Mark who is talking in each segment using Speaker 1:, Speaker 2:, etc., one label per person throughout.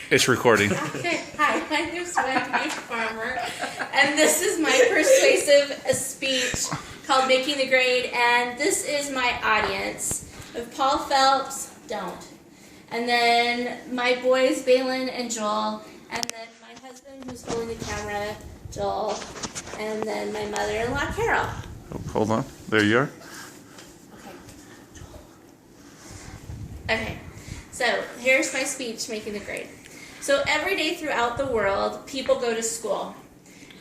Speaker 1: It's recording.
Speaker 2: Okay, hi, my name is Wendy Farmer, and this is my persuasive speech called Making the Grade, and this is my audience. If Paul Phelps, don't. And then my boys, Balin and Joel, and then my husband who's holding the camera, Joel, and then my mother-in-law, Carol.
Speaker 1: Oh, hold on. There you are.
Speaker 2: Okay, so here's my speech, Making the Grade. So every day throughout the world, people go to school.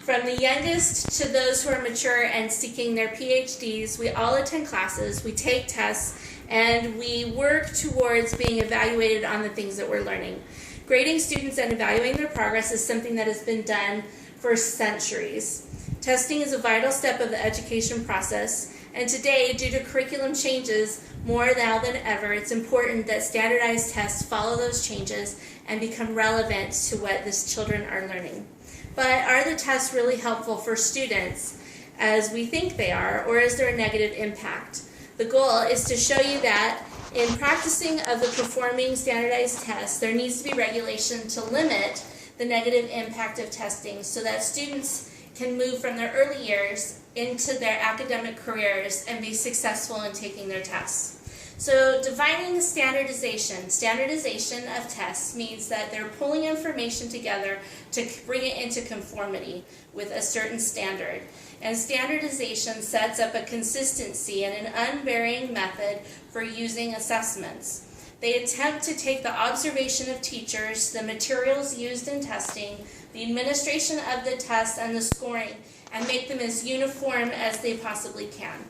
Speaker 2: From the youngest to those who are mature and seeking their PhDs, we all attend classes, we take tests, and we work towards being evaluated on the things that we're learning. Grading students and evaluating their progress is something that has been done for centuries. Testing is a vital step of the education process, and today, due to curriculum changes, more now than ever, it's important that standardized tests follow those changes and become relevant to what these children are learning. But are the tests really helpful for students as we think they are, or is there a negative impact? The goal is to show you that in practicing of the performing standardized tests, there needs to be regulation to limit the negative impact of testing so that students can move from their early years into their academic careers and be successful in taking their tests. So defining standardization. Standardization of tests means that they're pulling information together to bring it into conformity with a certain standard. And standardization sets up a consistency and an unvarying method for using assessments. They attempt to take the observation of teachers, the materials used in testing, the administration of the test, and the scoring, and make them as uniform as they possibly can.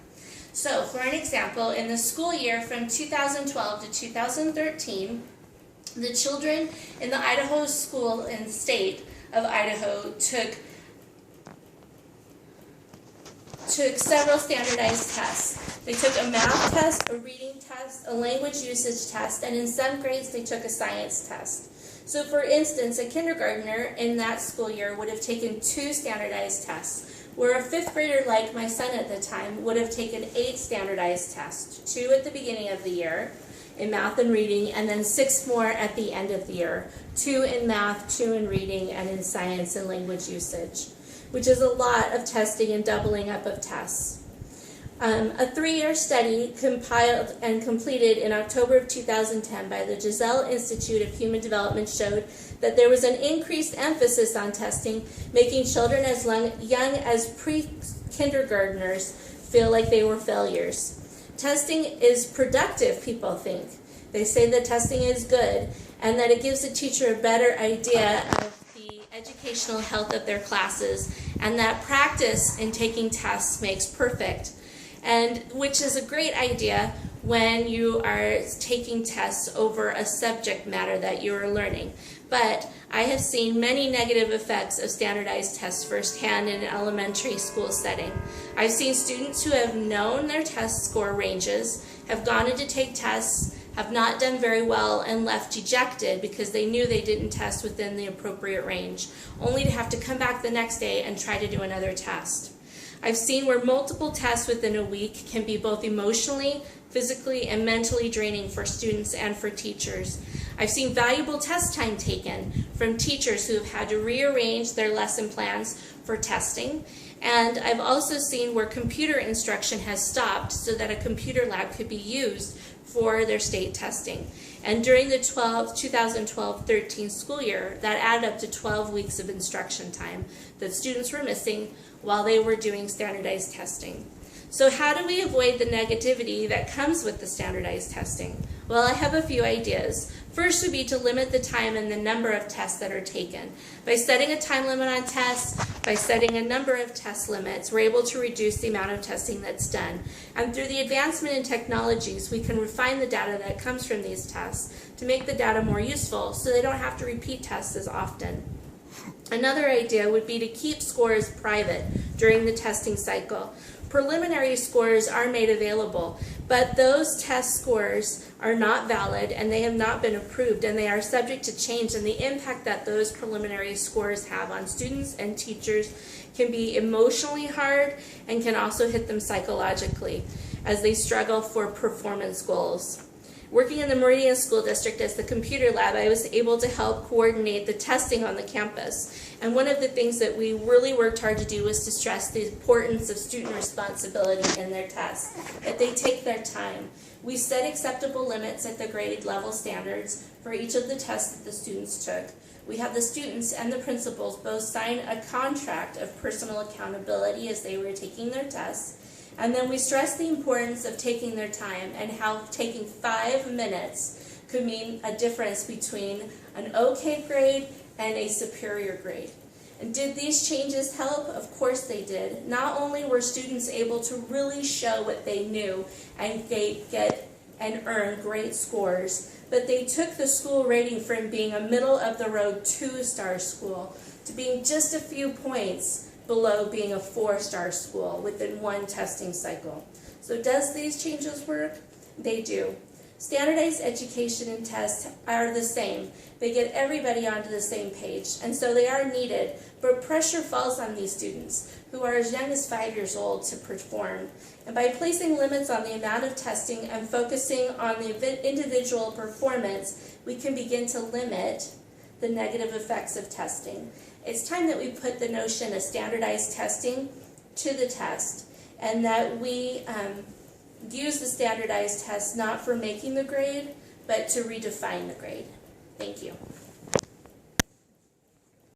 Speaker 2: So, for an example, in the school year from 2012 to 2013, the children in the Idaho school and state of Idaho took several standardized tests. They took a math test, a reading test, a language usage test, and in some grades they took a science test. So for instance, a kindergartner in that school year would have taken 2 standardized tests, where a 5th grader like my son at the time would have taken 8 standardized tests, 2 at the beginning of the year in math and reading, and then 6 more at the end of the year, 2 in math, 2 in reading, and in science and language usage, which is a lot of testing and doubling up of tests. A 3-year study compiled and completed in October of 2010 by the Giselle Institute of Human Development showed that there was an increased emphasis on testing, making children as young as pre-kindergartners feel like they were failures. Testing is productive, people think. They say that testing is good and that it gives the teacher a better idea of the educational health of their classes, and that practice in taking tests makes perfect. And which is a great idea when you are taking tests over a subject matter that you are learning. But I have seen many negative effects of standardized tests firsthand in an elementary school setting. I've seen students who have known their test score ranges, have gone in to take tests, have not done very well, and left dejected because they knew they didn't test within the appropriate range, only to have to come back the next day and try to do another test. I've seen where multiple tests within a week can be both emotionally, physically, and mentally draining for students and for teachers. I've seen valuable test time taken from teachers who have had to rearrange their lesson plans for testing. And I've also seen where computer instruction has stopped so that a computer lab could be used for their state testing. And during the 2012-13 school year, that added up to 12 weeks of instruction time that students were missing while they were doing standardized testing. So how do we avoid the negativity that comes with the standardized testing? Well, I have a few ideas. First would be to limit the time and the number of tests that are taken. By setting a time limit on tests, by setting a number of test limits, we're able to reduce the amount of testing that's done. And through the advancement in technologies, we can refine the data that comes from these tests to make the data more useful so they don't have to repeat tests as often. Another idea would be to keep scores private during the testing cycle. Preliminary scores are made available, but those test scores are not valid and they have not been approved, and they are subject to change, and the impact that those preliminary scores have on students and teachers can be emotionally hard and can also hit them psychologically as they struggle for performance goals. Working in the Meridian School District as the computer lab, I was able to help coordinate the testing on the campus. And one of the things that we really worked hard to do was to stress the importance of student responsibility in their tests, that they take their time. We set acceptable limits at the grade level standards for each of the tests that the students took. We have the students and the principals both sign a contract of personal accountability as they were taking their tests. And then we stress the importance of taking their time and how taking 5 minutes could mean a difference between an okay grade and a superior grade. And did these changes help? Of course they did. Not only were students able to really show what they knew and get and earn great scores, but they took the school rating from being a middle-of-the-road 2-star school to being just a few points below being a 4-star school within one testing cycle. So does these changes work? They do. Standardized education and tests are the same. They get everybody onto the same page, and so they are needed, but pressure falls on these students who are as young as 5 years old to perform. And by placing limits on the amount of testing and focusing on the individual performance, we can begin to limit the negative effects of testing. It's time that we put the notion of standardized testing to the test, and that we use the standardized test not for making the grade, but to redefine the grade. Thank you.